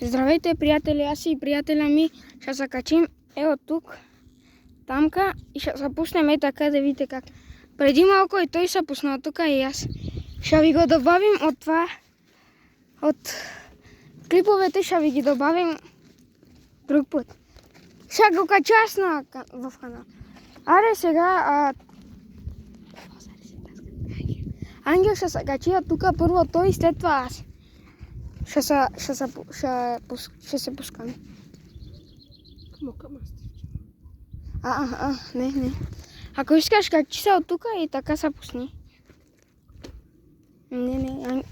Здравейте, приятели, аз и приятеля ми ще се качим тук, тамка и ще се пуснем така да видите как. Преди малко и той се пусна тук и аз. Ще ви го добавим от това, от клиповете ще ви ги добавим друг път. Ще го кача аз в канал. Аре сега, Ангел ще се качи тук първо той и след това аз. Ще се пускаме. Не. Ако искаш, качи се от тук и така се пусни. Не.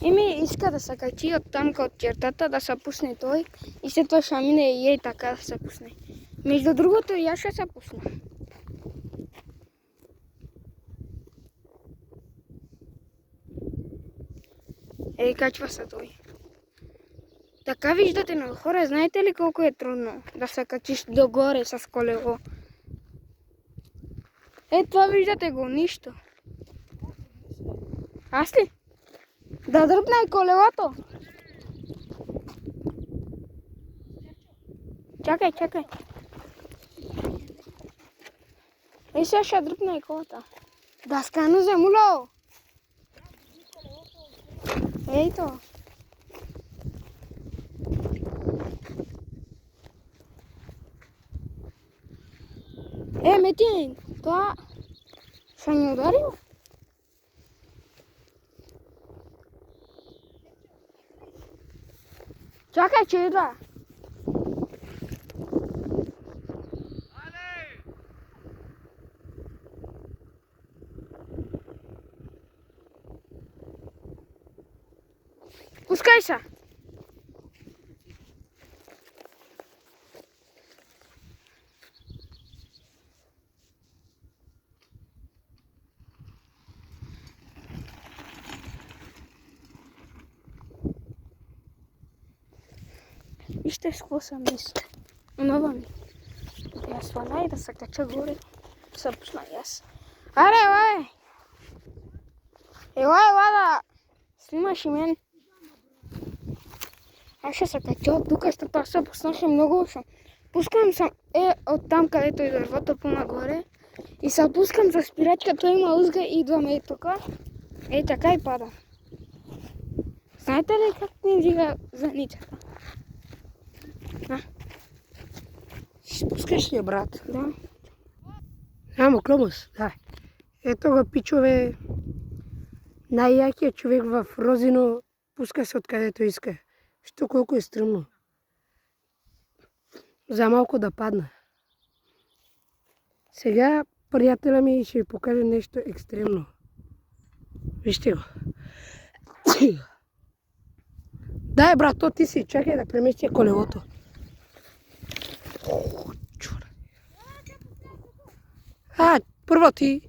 Еми иска да се качи от тамка от чертата, да се пусне той и след това ще мине и така да се пусне. Между другото и аз ще се пусна. Качва се той. Така виждате на хора, знаете ли колко е трудно да се качиш догоре с колело? Това виждате го, нищо. Аз ли? Да дръпна и колелото. Чакай. Сега ще дръпна и колата. Да скану земуло. Ето. Метин, това ще ни удари? Чакай, че идва. Пускай се. Вижте с какво съм мисля. Онова ми. Я сваля и да се кача горе. Се пусна и аз. Аре, елай! Ела да снимаш и мен. Аз ще се кача от тук, защото аз се пуснах много шум. Пускам съм от там, където е дървото по-нагоре. И се пускам за спирачка, той има узга и идваме тук. Така и пада. Знаете ли как ни вдига заницата? Спускаш ли, брат? Да. Амо, Кломус, да. Ето го, пичове, най-якият човек в Розино пуска се откъдето иска. Що колко е стръмно. За малко да падна. Сега приятеля ми ще ви покаже нещо екстремно. Вижте го. Дай, брат, то ти си. Чакай да преместя колелото. Първо ти.